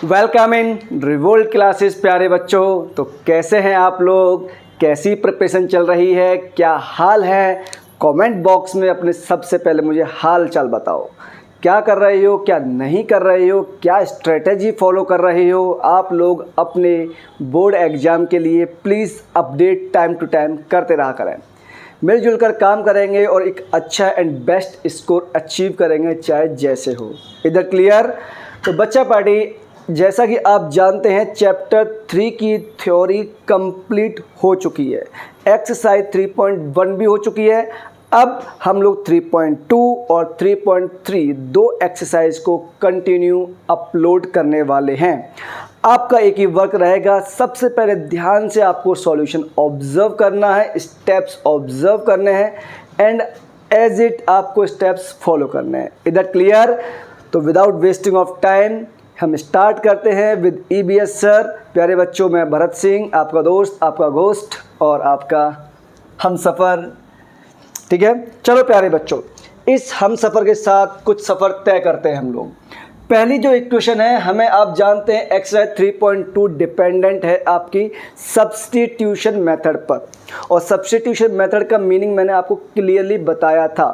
Welcome in revolt classes प्यारे बच्चों। तो कैसे हैं आप लोग, कैसी प्रिपरेशन चल रही है, क्या हाल है? कमेंट बॉक्स में अपने सबसे पहले मुझे हाल चाल बताओ। क्या कर रहे हो, क्या नहीं कर रहे हो, क्या स्ट्रेटेजी फॉलो कर रहे हो आप लोग अपने बोर्ड एग्ज़ाम के लिए। Please update time to time करते रहा करें। मिलजुल कर काम करेंगे और एक अच्छा एंड बेस्ट स्कोर अचीव करेंगे, चाहे जैसे हो। इधर क्लियर? तो बच्चा पार्टी, जैसा कि आप जानते हैं चैप्टर 3 की थ्योरी कंप्लीट हो चुकी है, एक्सरसाइज 3.1 भी हो चुकी है। अब हम लोग 3.2 और 3.3 दो एक्सरसाइज को कंटिन्यू अपलोड करने वाले हैं। आपका एक ही वर्क रहेगा, सबसे पहले ध्यान से आपको सॉल्यूशन ऑब्जर्व करना है, स्टेप्स ऑब्जर्व करने हैं एंड एज इट आपको स्टेप्स फॉलो करने हैं। इधर क्लियर? तो विदाउट वेस्टिंग ऑफ टाइम हम स्टार्ट करते हैं विद EBS सर। प्यारे बच्चों, मैं भरत सिंह, आपका दोस्त, आपका घोस्ट और आपका हमसफ़र। ठीक है, चलो प्यारे बच्चों, इस हमसफ़र के साथ कुछ सफ़र तय करते हैं हम लोग। पहली जो इक्वेशन है, हमें आप जानते हैं एक्सरसाइज 3.2 डिपेंडेंट है आपकी सब्स्टिट्यूशन मेथड पर, और सब्स्टिट्यूशन मेथड का मीनिंग मैंने आपको क्लियरली बताया था,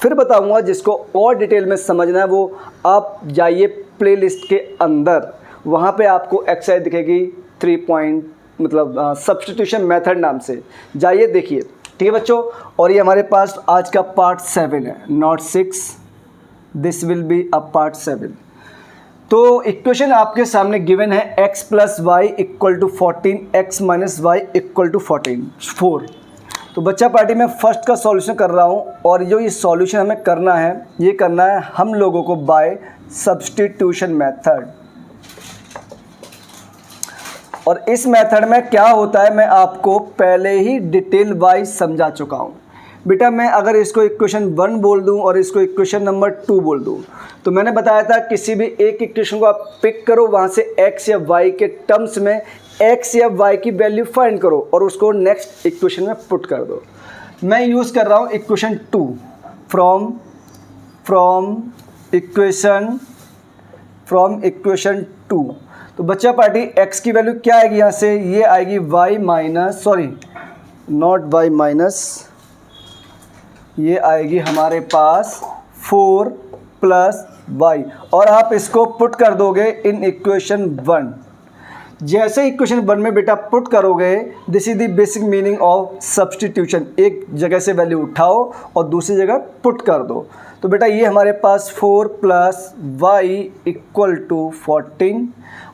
फिर बताऊंगा। जिसको और डिटेल में समझना है वो आप जाइए प्लेलिस्ट के अंदर, वहाँ पे आपको एक्सरसाइज दिखेगी 3 सब्स्टिट्यूशन मेथड नाम से, जाइए देखिए। ठीक है बच्चों, और ये हमारे पास आज का पार्ट 7 है, not 6, this will be a part 7। तो इक्वेशन आपके सामने गिवन है x + y = 14, x - y = 4। तो बच्चा पार्टी में फर्स्ट का सॉल्यूशन कर रहा हूँ, और जो ये सॉल्यूशन हमें करना है, ये करना है हम लोगों को बाय सब्स्टिट्यूशन मेथड। और इस मेथड में क्या होता है मैं आपको पहले ही डिटेल वाइज समझा चुका हूँ। बेटा मैं अगर इसको इक्वेशन 1 बोल दूँ और इसको इक्वेशन नंबर 2 बोल दूँ, तो मैंने बताया था किसी भी एक इक्वेशन को आप पिक करो, वहाँ से x या y के टर्म्स में x या y की वैल्यू फाइंड करो और उसको नेक्स्ट इक्वेशन में पुट कर दो। मैं यूज़ कर रहा हूँ इक्वेशन 2 फ्रॉम इक्वेशन 2। तो बच्चा पार्टी x की वैल्यू क्या आएगी यहाँ से? ये आएगी ये आएगी हमारे पास 4 + y, और आप इसको पुट कर दोगे इन इक्वेशन 1। जैसे इक्वेशन 1 में बेटा पुट करोगे, this is the basic meaning of substitution. एक जगह से वैल्यू उठाओ और दूसरी जगह पुट कर दो। तो बेटा ये हमारे पास 4 + y = 14।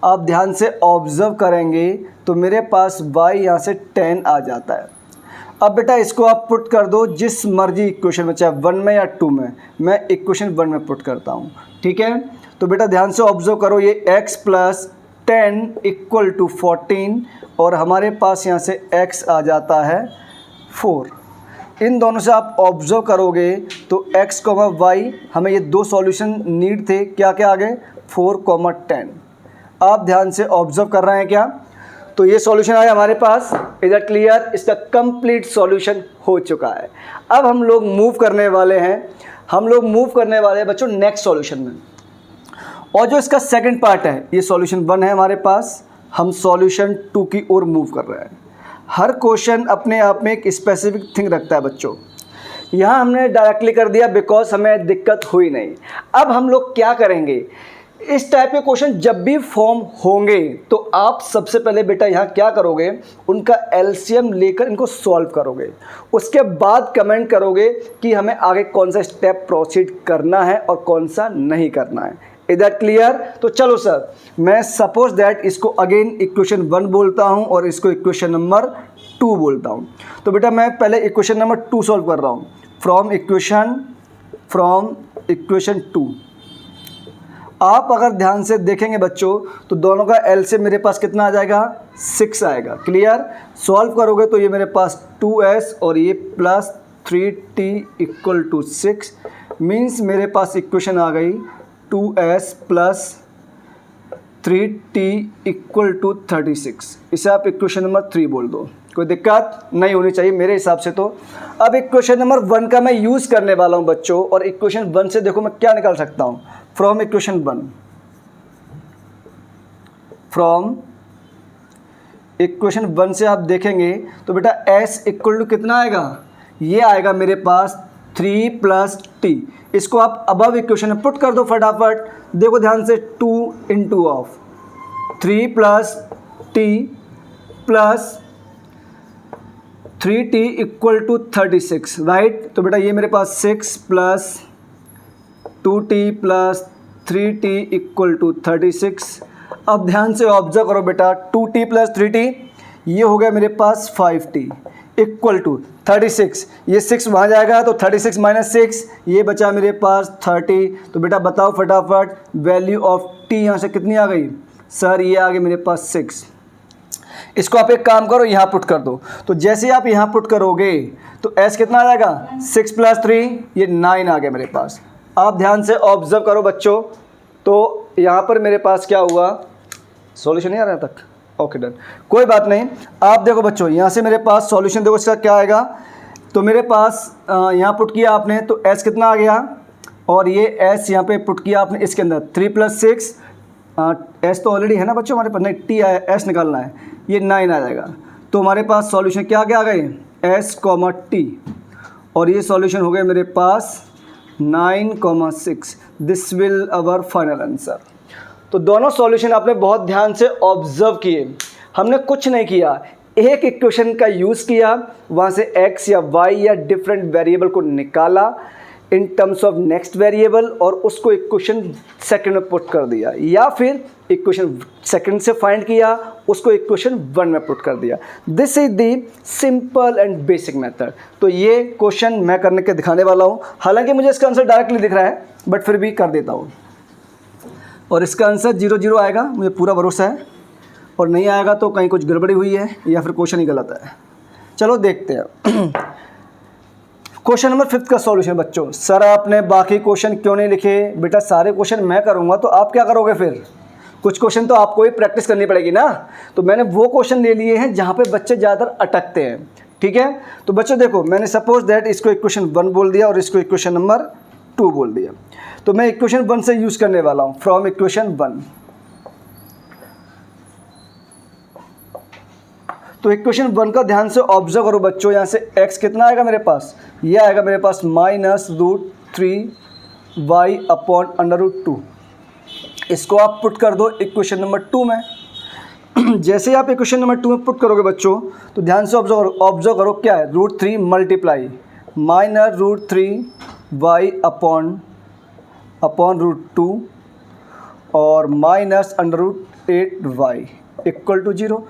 आप ध्यान से ऑब्जर्व करेंगे तो मेरे पास y यहाँ से 10 आ जाता है। अब बेटा इसको आप पुट कर दो जिस मर्जी इक्वेशन में, चाहे 1 में या 2 में। मैं इक्वेशन 1 में पुट करता हूँ, ठीक है। तो बेटा ध्यान से ऑब्जर्व करो, ये x + 10 = 14, और हमारे पास यहाँ से x आ जाता है 4। इन दोनों से आप ऑब्जर्व करोगे तो x, y, हमें ये दो सॉल्यूशन नीड थे, क्या क्या आ गए? 4, 10। आप ध्यान से ऑब्जर्व कर रहे हैं क्या? तो ये सॉल्यूशन आया हमारे पास। इधर क्लियर? इसका कंप्लीट सॉल्यूशन हो चुका है। अब हम लोग मूव करने वाले हैं बच्चों नेक्स्ट सॉल्यूशन में, और जो इसका सेकंड पार्ट है, ये सॉल्यूशन 1 है हमारे पास, हम सॉल्यूशन 2 की ओर मूव कर रहे हैं। हर क्वेश्चन अपने आप में एक स्पेसिफिक थिंग रखता है बच्चों। यहाँ हमने डायरेक्टली कर दिया बिकॉज हमें दिक्कत हुई नहीं। अब हम लोग क्या करेंगे, इस टाइप के क्वेश्चन जब भी फॉर्म होंगे तो आप सबसे पहले बेटा यहाँ क्या करोगे, उनका एलसीएम लेकर इनको सॉल्व करोगे। उसके बाद कमेंट करोगे कि हमें आगे कौन सा स्टेप प्रोसीड करना है और कौन सा नहीं करना है। इधर क्लियर? तो चलो सर, मैं सपोज दैट इसको अगेन इक्वेशन 1 बोलता हूँ और इसको इक्वेशन नंबर 2 बोलता हूँ। तो बेटा मैं पहले इक्वेशन नंबर 2 सॉल्व कर रहा हूँ, फ्रॉम इक्वेशन 2। आप अगर ध्यान से देखेंगे बच्चों तो दोनों का एल से मेरे पास कितना आ जाएगा? 6 आएगा। क्लियर? सॉल्व करोगे तो ये मेरे पास 2s और ये +3t = 6, मीन्स मेरे पास इक्वेशन आ गई 2s + 3t = 36। इसे आप इक्वेशन नंबर 3 बोल दो, कोई दिक्कत नहीं होनी चाहिए मेरे हिसाब से। तो अब इक्वेशन नंबर 1 का मैं यूज़ करने वाला हूँ बच्चों, और इक्वेशन 1 से देखो मैं क्या निकाल सकता हूँ, फ्रॉम इक्वेशन 1 फ्रॉम इक्वेशन 1 से आप देखेंगे तो बेटा s इक्वल टू कितना आएगा, ये आएगा मेरे पास 3 प्लस टी। इसको आप अबव इक्वेशन में पुट कर दो फटाफट। देखो ध्यान से, 2 into of 3 plus t plus 3t equal to 36, right. तो बेटा ये मेरे पास 6 plus 2t plus 3t equal to 36। अब ध्यान से ऑब्जर्व करो बेटा, 2t प्लस 3t ये हो गया मेरे पास 5t इक्वल टू 36। ये 6 वहाँ जाएगा तो 36 माइनस 6 ये बचा मेरे पास 30। तो बेटा बताओ फटाफट वैल्यू ऑफ t यहाँ से कितनी आ गई सर, ये आ गई मेरे पास 6। इसको आप एक काम करो, यहाँ पुट कर दो। तो जैसे आप यहाँ पुट करोगे तो s कितना आ जाएगा, 6 प्लस 3 ये 9 आ गया मेरे पास। आप ध्यान से ऑब्जर्व करो बच्चों, तो यहाँ पर मेरे पास क्या हुआ, सॉल्यूशन नहीं आ रहा तक, ओके डन, कोई बात नहीं। आप देखो बच्चों, यहाँ से मेरे पास सॉल्यूशन देखो इसका क्या आएगा। तो मेरे पास यहाँ पुट किया आपने तो s कितना आ गया, और ये s यहाँ पे पुट किया आपने इसके अंदर 3 प्लस 6, s तो ऑलरेडी है ना बच्चों हमारे पास, नहीं t आया, s निकालना है, ये 9 आ जाएगा। तो हमारे पास सॉल्यूशन क्या क्या आ गए, s, t, और ये सॉल्यूशन हो गए मेरे पास 9,6। This will our final answer. तो दोनों सॉल्यूशन आपने बहुत ध्यान से ऑब्जर्व किए, हमने कुछ नहीं किया, एक इक्वेशन का यूज़ किया, वहाँ से x या y या डिफरेंट वेरिएबल को निकाला in terms of next variable और उसको इक्वेशन सेकंड में पुट कर दिया, या फिर इक्वेशन सेकंड से फाइंड किया उसको इक्वेशन 1 में पुट कर दिया। This is the simple and basic method. तो ये क्वेश्चन मैं करने के दिखाने वाला हूँ, हालांकि मुझे इसका आंसर डायरेक्टली दिख रहा है बट फिर भी कर देता हूँ। और इसका आंसर 0-0 आएगा, मुझे पूरा भरोसा है, और नहीं आएगा तो कहीं कुछ गड़बड़ी हुई है या फिर क्वेश्चन ही गलत है। चलो देखते हैं। क्वेश्चन नंबर 5 का सॉल्यूशन बच्चों, सर आपने बाकी क्वेश्चन क्यों नहीं लिखे, बेटा सारे क्वेश्चन मैं करूँगा तो आप क्या करोगे, फिर कुछ क्वेश्चन तो आपको ही प्रैक्टिस करनी पड़ेगी ना। तो मैंने वो क्वेश्चन ले लिए हैं जहाँ पे बच्चे ज़्यादातर अटकते हैं, ठीक है। तो बच्चों देखो, मैंने सपोज दैट इसको इक्वेशन 1 बोल दिया और इसको इक्वेशन नंबर 2 बोल दिया। तो मैं इक्वेशन 1 से यूज़ करने वाला हूँ, फ्रॉम इक्वेशन 1। तो इक्वेशन 1 का ध्यान से ऑब्जर्व करो बच्चों, यहाँ से x कितना आएगा मेरे पास, ये आएगा मेरे पास -√3y अपॉन √2। इसको आप पुट कर दो इक्वेशन नंबर 2 में। जैसे ही आप इक्वेशन नंबर 2 में पुट करोगे बच्चों तो ध्यान से ऑब्जर्व करो क्या है, √3 मल्टीप्लाई -√3y अपॉन √2 और -√8y इक्वल टू 0।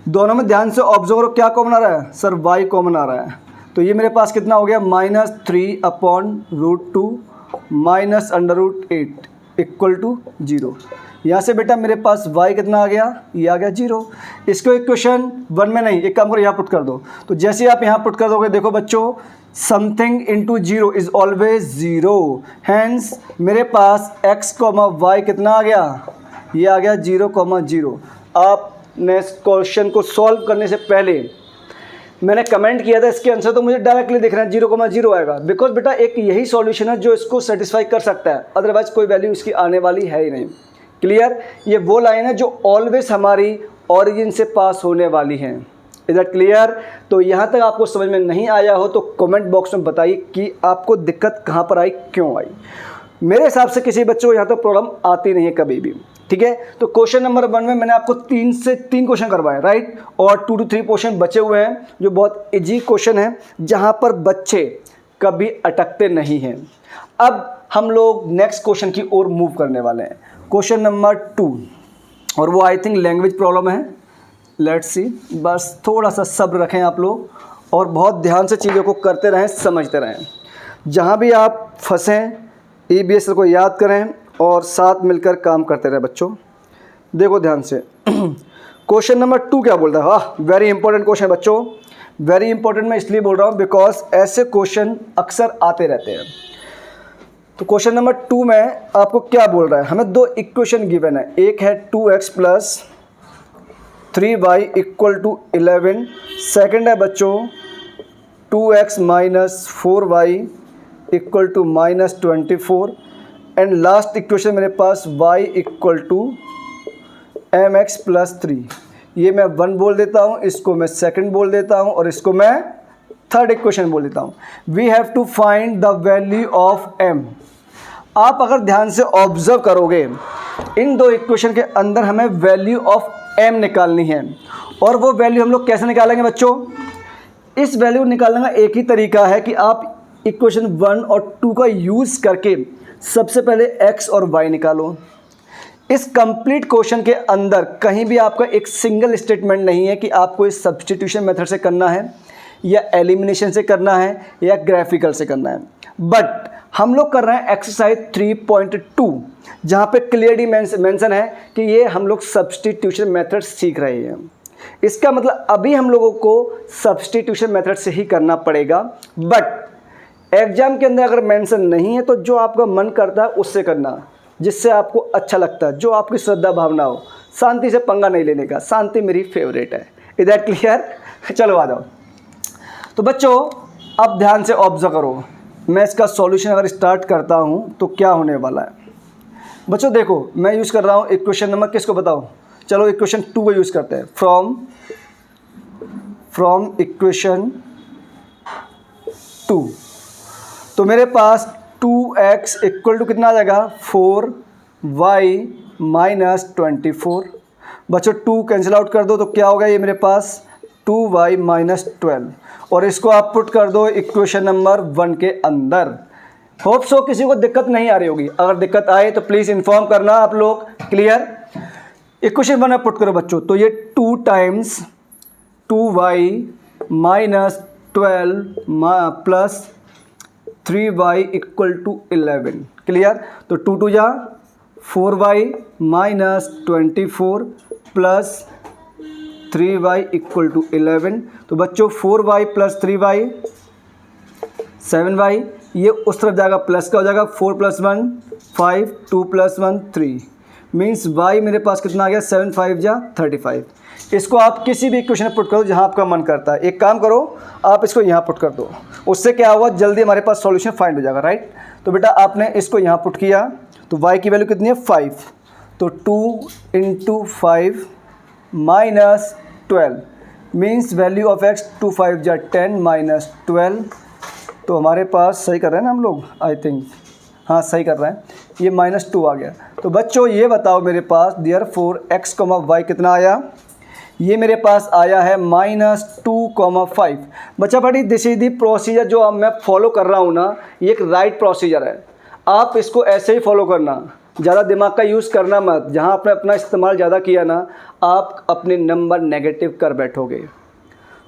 दोनों में ध्यान से ऑब्जर्व करो क्या कॉमन आ रहा है, सर y कॉमन आ रहा है। तो ये मेरे पास कितना हो गया, -3 अपॉन √2 -√8 इक्वल टू 0। यहाँ से बेटा मेरे पास y कितना आ गया, ये आ गया 0। इसको इक्वेशन 1 में नहीं, एक काम करो यहाँ पुट कर दो। तो जैसे आप यहाँ पुट कर दोगे, देखो बच्चों something into 0 is always 0, hence मेरे पास x, y कितना आ गया, ये आ गया 0,0। आपने इस क्वेश्चन को सॉल्व करने से पहले मैंने कमेंट किया था इसके आंसर, तो मुझे डायरेक्टली दिख रहा है 0,0 आएगा, बिकॉज बेटा एक यही सॉल्यूशन है जो इसको सेटिस्फाई कर सकता है, अदरवाइज कोई वैल्यू इसकी आने वाली है ही नहीं। क्लियर, ये वो लाइन है जो ऑलवेज हमारी ऑरिजिन से पास होने वाली है। Is that clear? तो यहाँ तक आपको समझ में नहीं आया हो तो कमेंट बॉक्स में बताइए कि आपको दिक्कत कहाँ पर आई, क्यों आई। मेरे हिसाब से किसी बच्चे को यहाँ तक प्रॉब्लम आती नहीं है कभी भी, ठीक है। तो क्वेश्चन नंबर 1 में मैंने आपको 3 से 3 क्वेश्चन करवाए, राइट, और 2 to 3 क्वेश्चन बचे हुए हैं जो बहुत इजी क्वेश्चन है जहाँ पर बच्चे कभी अटकते नहीं हैं। अब हम लोग नेक्स्ट क्वेश्चन की ओर मूव करने वाले हैं, क्वेश्चन नंबर 2, और वो आई थिंक लैंग्वेज प्रॉब्लम है। लेट्स सी, बस थोड़ा सा सब्र रखें आप लोग और बहुत ध्यान से चीज़ों को करते रहें, समझते रहें। जहाँ भी आप फंसें EBS को याद करें और साथ मिलकर काम करते रहे बच्चों। देखो ध्यान से, क्वेश्चन नंबर 2 क्या बोल रहा है, हाँ वेरी इंपॉर्टेंट क्वेश्चन बच्चों, वेरी इंपॉर्टेंट मैं इसलिए बोल रहा हूँ बिकॉज ऐसे क्वेश्चन अक्सर आते रहते हैं। तो क्वेश्चन नंबर 2 में आपको क्या बोल रहा है, हमें 2 इक्वेशन गिवन है, एक है 2x + 3y = 11, सेकेंड है बच्चों 2x - 4y = -24, and last equation मेरे पास y = mx प्लस 3, ये मैं 1 बोल देता हूँ, इसको मैं सेकंड बोल देता हूँ और इसको मैं थर्ड इक्वेशन बोल देता हूँ। We have to find the value of m। आप अगर ध्यान से ऑब्जर्व करोगे, इन दो इक्वेशन के अंदर हमें वैल्यू ऑफ m निकालनी है। और वो वैल्यू हम लोग कैसे निकालेंगे बच्चों? इस वैल्यू निकालने का एक ही तरीका है कि आप इक्वेशन 1 और 2 का यूज़ करके सबसे पहले x और y निकालो। इस कंप्लीट क्वेश्चन के अंदर कहीं भी आपका एक सिंगल स्टेटमेंट नहीं है कि आपको इस सब्स्टिट्यूशन मेथड से करना है या एलिमिनेशन से करना है या ग्राफिकल से करना है। बट हम लोग कर रहे हैं एक्सरसाइज 3.2, जहाँ पे क्लियरली मेंशन है कि ये हम लोग सब्स्टिट्यूशन मेथड सीख रहे हैं। इसका मतलब अभी हम लोगों को सब्स्टिट्यूशन मेथड से ही करना पड़ेगा। बट एग्जाम के अंदर अगर मेंशन नहीं है तो जो आपका मन करता है उससे करना, जिससे आपको अच्छा लगता है, जो आपकी श्रद्धा भावना हो। शांति से पंगा नहीं लेने का, शांति मेरी फेवरेट है। Is that clear? चलो आ जाओ। तो बच्चों अब ध्यान से ऑब्जर्व करो, मैं इसका सॉल्यूशन अगर स्टार्ट करता हूँ तो क्या होने वाला है। बच्चों देखो, मैं यूज़ कर रहा हूँ इक्वेशन नंबर, किसको बताओ? चलो इक्वेशन 2 को यूज़ करते हैं। फ्रॉम इक्वेशन 2, तो मेरे पास 2x इक्वल टू कितना आ जाएगा? 4y minus 24। बच्चों 2 कैंसिल आउट कर दो तो क्या होगा? ये मेरे पास 2y माइनस 12, और इसको आप पुट कर दो इक्वेशन नंबर 1 के अंदर। होप सो किसी को दिक्कत नहीं आ रही होगी, अगर दिक्कत आए तो प्लीज़ इन्फॉर्म करना आप लोग। क्लियर? इक्वेशन 1 में पुट करो बच्चों, तो ये 2 times 2y minus 12 plus 3y equal to 11। Clear? तो 2 2 जा 4y minus 24 plus 3y equal to 11। तो बच्चों 4y प्लस 3y 7y, ये उस तरफ जाएगा प्लस का हो जाएगा। 4 + 1 5, 2 + 1 3, मीन्स y मेरे पास कितना आ गया? 7 5 जा 35। इसको आप किसी भी इक्वेशन में पुट करो जहाँ आपका मन करता है। एक काम करो, आप इसको यहाँ पुट कर दो, उससे क्या होगा? जल्दी हमारे पास सॉल्यूशन फाइंड हो जाएगा, राइट? तो बेटा आपने इसको यहाँ पुट किया तो y की वैल्यू कितनी है? 5, तो 2 × 5 minus 12, means value of x 2 5 जा 10 माइनस 12। तो हमारे पास सही कर रहे हैं ना हम लोग? आई थिंक हाँ सही कर रहे हैं। ये -2 आ गया। तो बच्चों ये बताओ मेरे पास देयरफॉर x, y कितना आया? ये मेरे पास आया है -2,5। बच्चा बड़ी दिस इज दी प्रोसीजर जो अब मैं फॉलो कर रहा हूँ ना, ये एक राइट प्रोसीजर है। आप इसको ऐसे ही फॉलो करना, ज़्यादा दिमाग का यूज़ करना मत। जहाँ आपने अपना इस्तेमाल ज़्यादा किया ना, आप अपने नंबर नेगेटिव कर बैठोगे।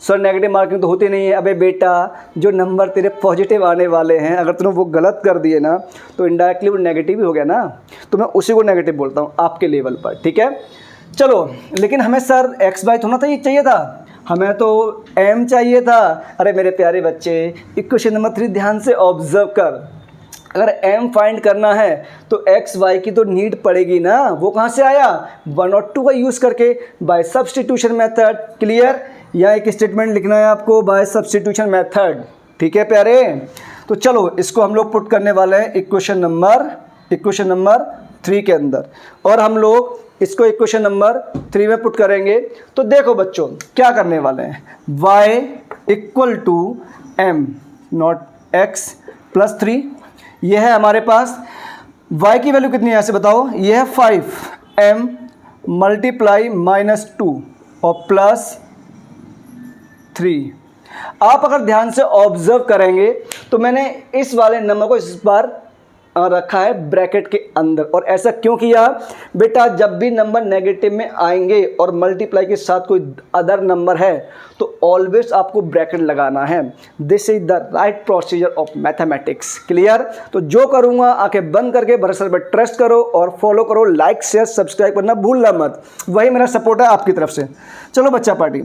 सर नेगेटिव मार्किंग तो होती नहीं है। अबे बेटा, जो नंबर तेरे पॉजिटिव आने वाले हैं, अगर तूने वो गलत कर दिए ना तो इनडायरेक्टली वो नेगेटिव ही हो गया ना। तो मैं उसी को नेगेटिव बोलता हूँ आपके लेवल पर, ठीक है? चलो, लेकिन हमें सर एक्स वाई थोड़ा था, ये चाहिए था, हमें तो m चाहिए था। अरे मेरे प्यारे बच्चे, इक्वेशन नंबर 3 ध्यान से ऑब्जर्व कर। अगर m फाइंड करना है तो x y की तो नीड पड़ेगी ना। वो कहाँ से आया? 1 और 2 का यूज़ करके, बाय सब्स्टिट्यूशन मेथड। क्लियर? यहाँ एक स्टेटमेंट लिखना है आपको, बाय सब्स्टिट्यूशन मेथड। ठीक है प्यारे? तो चलो इसको हम लोग पुट करने वाले हैं इक्वेशन नंबर 3 के अंदर, और हम लोग इसको इक्वेशन नंबर 3 में पुट करेंगे। तो देखो बच्चों क्या करने वाले हैं, y equal to m not x plus 3, यह है हमारे पास। y की वैल्यू कितनी है यहाँ से बताओ? यह है 5m मल्टीप्लाई -2 और प्लस 3। आप अगर ध्यान से ऑब्जर्व करेंगे तो मैंने इस वाले नंबर को इस बार रखा है ब्रैकेट के अंदर। और ऐसा क्यों किया? बेटा जब भी नंबर नेगेटिव में आएंगे और मल्टीप्लाई के साथ कोई अदर नंबर है तो ऑलवेज आपको ब्रैकेट लगाना है। This is the right procedure of mathematics. Clear? तो जो करूँगा आंखें बंद करके भरोसे पर ट्रस्ट करो और फॉलो करो। लाइक शेयर सब्सक्राइब करना भूलना मत, वही मेरा सपोर्ट है आपकी तरफ से। चलो बच्चा पार्टी,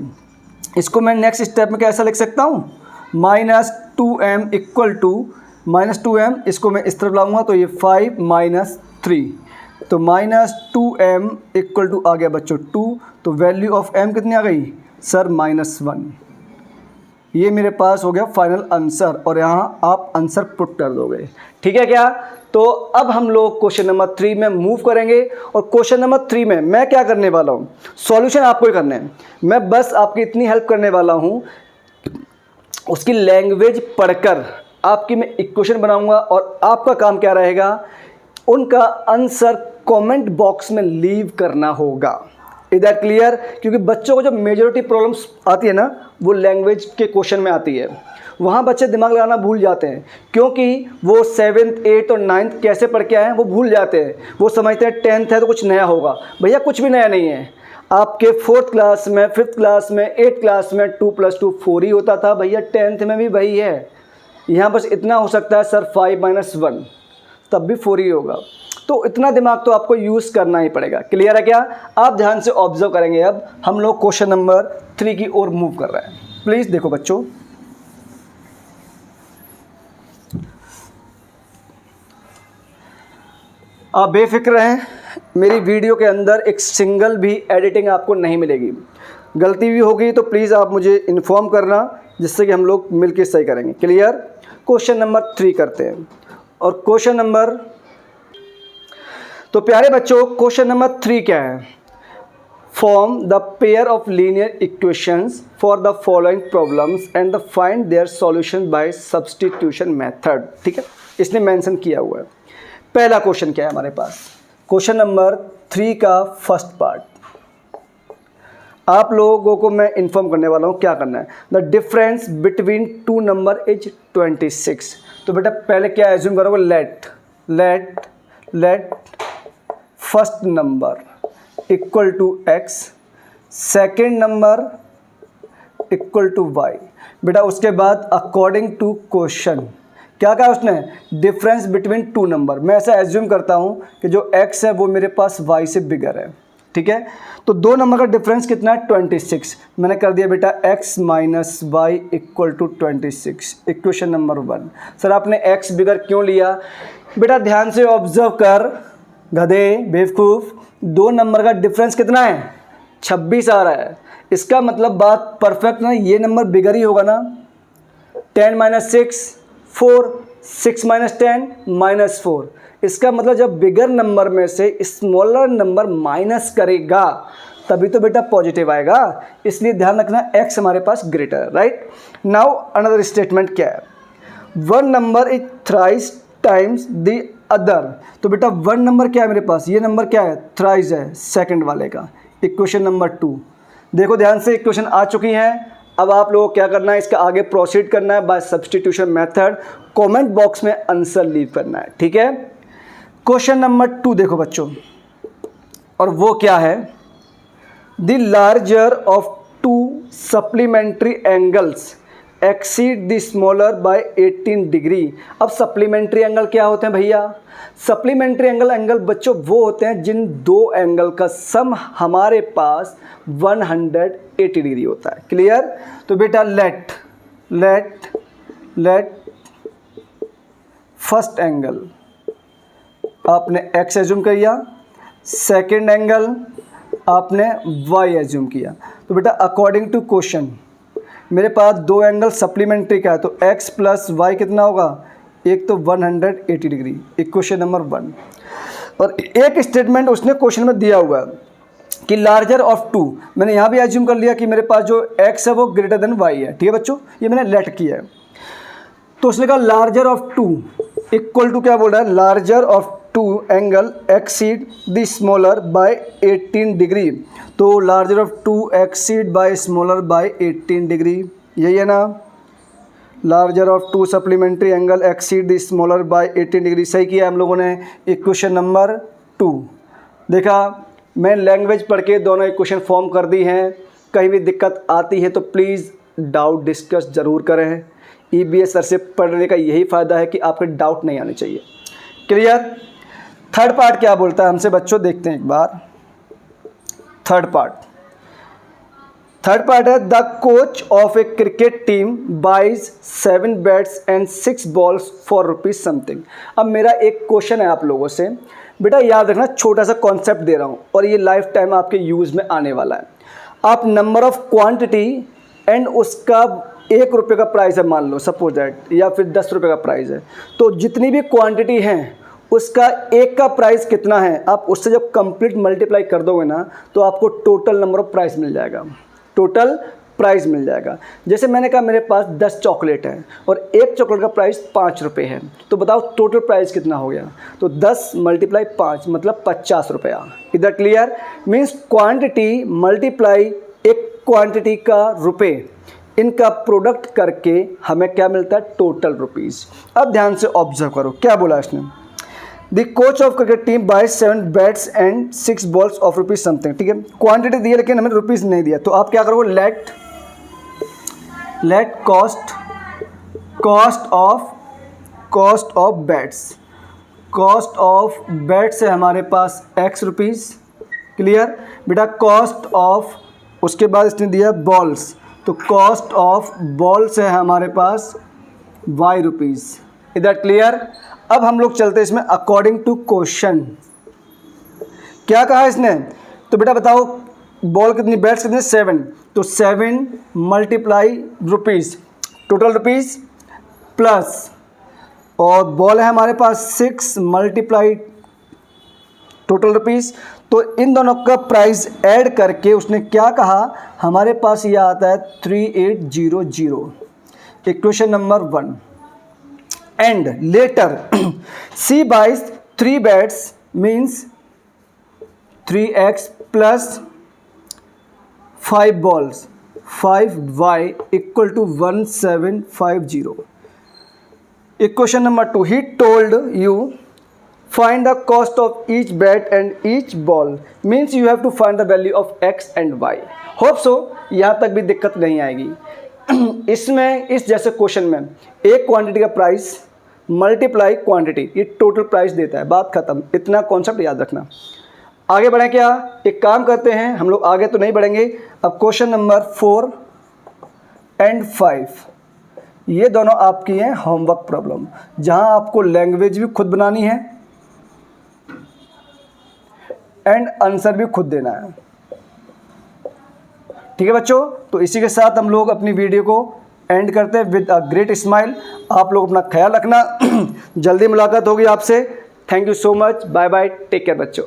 इसको मैं नेक्स्ट स्टेप में कैसा लिख सकता हूँ? -2m इक्वल टू -2m, इसको मैं इस तरफ लाऊंगा तो ये 5 - 3, तो -2m इक्वल टू आ गया बच्चों 2। तो वैल्यू ऑफ m कितनी आ गई सर? -1। ये मेरे पास हो गया फाइनल आंसर और यहाँ आप आंसर पुट कर दोगे। ठीक है क्या? तो अब हम लोग क्वेश्चन नंबर 3 में मूव करेंगे और क्वेश्चन नंबर 3 में मैं क्या करने वाला हूँ, सॉल्यूशन आपको ही करना है। मैं बस आपकी इतनी हेल्प करने वाला हूँ, उसकी लैंग्वेज पढ़कर आपकी मैं इक्वेशन बनाऊंगा और आपका काम क्या रहेगा, उनका आंसर कमेंट बॉक्स में लीव करना होगा। इधर क्लियर? क्योंकि बच्चों को जो मेजॉरिटी प्रॉब्लम्स आती है ना, वो लैंग्वेज के क्वेश्चन में आती है। वहाँ बच्चे दिमाग लगाना भूल जाते हैं, क्योंकि वो 7th 8th और 9th कैसे पढ़ के आए हैं वो भूल जाते हैं। वो समझते हैं 10th है तो कुछ नया होगा। भैया कुछ भी नया नहीं है। आपके 4th क्लास में, 5th क्लास में, 8th क्लास में 2 + 2 4 ही होता था। भैया 10th में भी वही है। यहाँ बस इतना हो सकता है सर 5 - 1, तब भी 4 ही होगा। तो इतना दिमाग तो आपको यूज़ करना ही पड़ेगा। क्लियर है क्या? आप ध्यान से ऑब्जर्व करेंगे। अब हम लोग क्वेश्चन नंबर 3 की ओर मूव कर रहे हैं। प्लीज़ देखो बच्चों, आप बेफिक्र रहें, मेरी वीडियो के अंदर एक सिंगल भी एडिटिंग आपको नहीं मिलेगी। गलती भी होगी तो प्लीज़ आप मुझे इन्फॉर्म करना, जिससे कि हम लोग मिलकर सही करेंगे। क्लियर? क्वेश्चन नंबर 3 करते हैं। और क्वेश्चन नंबर, तो प्यारे बच्चों क्वेश्चन नंबर 3 क्या है? Form the pair of linear equations for the following problems and the find their solution bye substitution method. ठीक है, इसने मेंशन किया हुआ है। पहला क्वेश्चन क्या है हमारे पास? क्वेश्चन नंबर 3 का फर्स्ट पार्ट आप लोगों को मैं इन्फॉर्म करने वाला हूँ क्या करना है। The difference between 2 number is 26। तो बेटा पहले क्या एज्यूम करोगे, let first number equal to x, second number equal to y। बेटा उसके बाद अकॉर्डिंग टू क्वेश्चन क्या कहा उसने, डिफरेंस बिटवीन 2 नंबर। मैं ऐसा एज्यूम करता हूँ कि जो x है वो मेरे पास y से बिगर है। ठीक है, तो 2 नंबर का डिफरेंस कितना है, 26। मैंने कर दिया बेटा x - y equal to 26, equation number 1। Sir आपने x बिगर क्यों लिया? बेटा ध्यान से ऑब्जर्व कर, गधे बेवकूफ़, 2 नंबर का डिफरेंस कितना है, 26 आ रहा है। इसका मतलब बात परफेक्ट ना, ये नंबर बिगर ही होगा ना। 10 - 6 4, 6 - 10 -4। इसका मतलब जब बिगर नंबर में से स्मॉलर नंबर माइनस करेगा तभी तो बेटा पॉजिटिव आएगा। इसलिए ध्यान रखना x हमारे पास ग्रेटर है। राइट नाउ अनदर स्टेटमेंट क्या है, 1 number is thrice times the other. तो बेटा 1 नंबर क्या है मेरे पास, ये नंबर क्या है, थ्राइस है सेकंड वाले का। इक्वेशन नंबर 2 देखो ध्यान से, इक्वेशन आ चुकी है। अब आप लोगों को क्या करना है, इसका आगे प्रोसीड करना है by substitution method. Comment box में आंसर लीव करना है। ठीक है, क्वेश्चन नंबर 2 देखो बच्चों, और वो क्या है, the larger of 2 supplementary angles exceed the smaller by 18 degree. अब सप्लीमेंट्री एंगल क्या होते हैं भैया? सप्लीमेंट्री एंगल बच्चों वो होते हैं जिन 2 एंगल का सम हमारे पास 180 डिग्री होता है। क्लियर? तो बेटा लेट फर्स्ट एंगल आपने x एज्यूम किया, सेकेंड एंगल आपने y एज्यूम किया। तो बेटा अकॉर्डिंग टू क्वेश्चन मेरे पास 2 एंगल सप्लीमेंट्री का है, तो x + y कितना होगा, एक तो 180 डिग्री, इक्वेशन नंबर 1। और एक स्टेटमेंट उसने क्वेश्चन में दिया हुआ है कि लार्जर ऑफ 2, मैंने यहाँ भी एज्यूम कर लिया कि मेरे पास जो x है वो ग्रेटर देन y है। ठीक है बच्चों, ये मैंने लेट किया है। तो उसने कहा लार्जर ऑफ 2 इक्वल टू क्या बोल रहा है, larger of 2 angle exceed the smaller by 18 degree. तो larger of 2 exceed by smaller by 18 degree, यही है ना। Larger of 2 supplementary angle exceed the smaller by 18 degree, सही किया हम लोगों ने। इक्वेशन नंबर 2 देखा, मैं लैंग्वेज पढ़ के दोनों इक्वेशन फॉर्म कर दी हैं। कहीं भी दिक्कत आती है तो प्लीज़ डाउट डिस्कस ज़रूर करें। EBS सर से पढ़ने का यही फ़ायदा है कि आपके डाउट नहीं आने चाहिए। क्लियर? थर्ड पार्ट क्या बोलता है हमसे बच्चों, देखते हैं एक बार। थर्ड पार्ट है, the coach of a cricket team buys 7 bats and 6 balls for rupees something. अब मेरा एक क्वेश्चन है आप लोगों से, बेटा याद रखना, छोटा सा कॉन्सेप्ट दे रहा हूँ और ये लाइफ टाइम आपके यूज़ में आने वाला है। आप नंबर ऑफ क्वांटिटी एंड उसका ₹1 का प्राइस है मान लो, सपोज दैट, या फिर ₹10 का प्राइस है, तो जितनी भी क्वांटिटी हैं उसका एक का प्राइस कितना है, आप उससे जब कंप्लीट मल्टीप्लाई कर दोगे ना तो आपको टोटल नंबर ऑफ प्राइस मिल जाएगा, टोटल प्राइस मिल जाएगा। जैसे मैंने कहा मेरे पास 10 चॉकलेट हैं और एक चॉकलेट का प्राइस ₹5 है, तो बताओ टोटल प्राइस कितना हो गया, तो 10 × 5 मतलब ₹50। इधर क्लियर, मीन्स क्वांटिटी मल्टीप्लाई एक क्वांटिटी का रुपए, इनका प्रोडक्ट करके हमें क्या मिलता है, टोटल रुपीज़। अब ध्यान से ऑब्जर्व करो क्या बोला इसने, the coach of cricket team by 7 bats and 6 balls of rupees something. ठीक है, क्वांटिटी दी है लेकिन हमें रुपीज़ नहीं दिया, तो आप क्या करोगे, लेट कॉस्ट ऑफ बैट्स है हमारे पास X रुपीज़। क्लियर बेटा, कॉस्ट ऑफ, उसके बाद इसने दिया बॉल्स, तो कॉस्ट ऑफ बॉल्स है हमारे पास Y रुपीज़। इधर क्लियर। अब हम लोग चलते हैं इसमें अकॉर्डिंग टू क्वेश्चन, क्या कहा इसने, तो बेटा बताओ बॉल कितनी, बैट्स कितने, 7, तो 7 × रुपीज़, टोटल रुपीज़ प्लस, और बॉल है हमारे पास 6 × टोटल रुपीज़, तो इन दोनों का प्राइस ऐड करके उसने क्या कहा, हमारे पास यह आता है 3800। Equation number 1। And later C buys 3 bats means 3x plus 5 balls 5y equal to 1750. Equation number 2, he told you find the cost of each bat and each ball, means you have to find the value of x and y. Hope so यहाँ तक भी दिक्कत नहीं आएगी। इसमें इस जैसे question में एक क्वांटिटी का प्राइस मल्टीप्लाई क्वांटिटी, ये टोटल प्राइस देता है, बात खत्म। इतना कॉन्सेप्ट याद रखना। आगे बढ़ें क्या, एक काम करते हैं, हम लोग आगे तो नहीं बढ़ेंगे। अब क्वेश्चन नंबर 4 एंड 5, ये दोनों आपकी हैं होमवर्क प्रॉब्लम, जहां आपको लैंग्वेज भी खुद बनानी है एंड आंसर भी खुद देना है। ठीक है बच्चों, तो इसी के साथ हम लोग अपनी वीडियो को एंड करते हैं विद अ ग्रेट स्माइल। आप लोग अपना ख्याल रखना, जल्दी मुलाकात होगी आपसे। Thank you so much, bye bye, take care बच्चों।